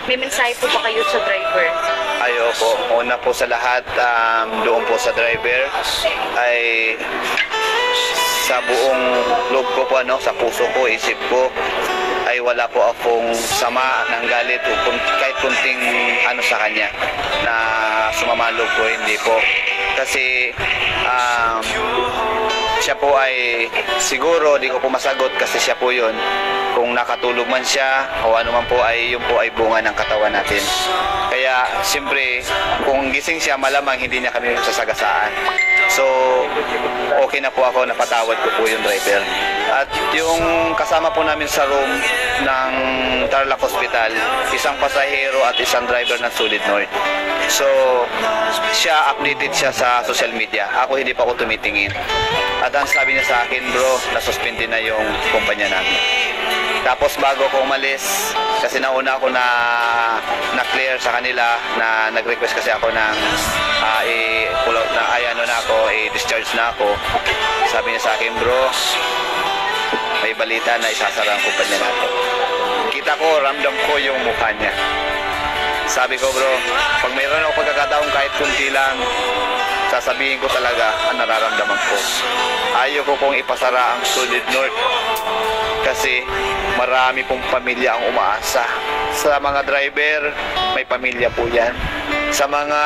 May mensahe po ba kayo sa driver? Ayoko. Una po sa lahat, doon po sa driver ay sa buong loob ko po, sa puso ko, isip ko, ay wala po akong sama ng galit o kahit kunting sa kanya na sumama loob ko, hindi po. Kasi siya po ay siguro di ko po masagot kasi siya po yun. Kung nakatulog man siya o ano man po ay yun po ay bunga ng katawan natin. Kaya siyempre kung gising siya malamang hindi niya kami sasagasaan. So okay na po ako, napatawad ko po yung driver. At yung kasama po namin sa room ng Tarlac Hospital, isang pasahero at isang driver ng Sulit North. So siya, updated siya sa social media. Ako hindi pa ako tumitingin. At ang sabi niya sa akin, bro, nasuspindi na yung kumpanya namin. Tapos bago ko umalis, kasi nauna ako na clear sa kanila na nag-request kasi ako ng i-pull out na, i-discharge na ako. Sabi niya sa akin, bro, may balita na isasara ang kumpanya natin. Kita ko, ramdam ko yung mukha niya. Sabi ko, bro, pag mayroon ako pagkakataon kahit kunti lang, sasabihin ko talaga ang nararamdaman ko. Ayaw ko pong ipasara ang Sulit North kasi marami pong pamilya ang umaasa. Sa mga driver, may pamilya po yan. Sa mga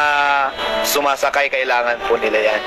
sumasakay, kailangan po nila yan.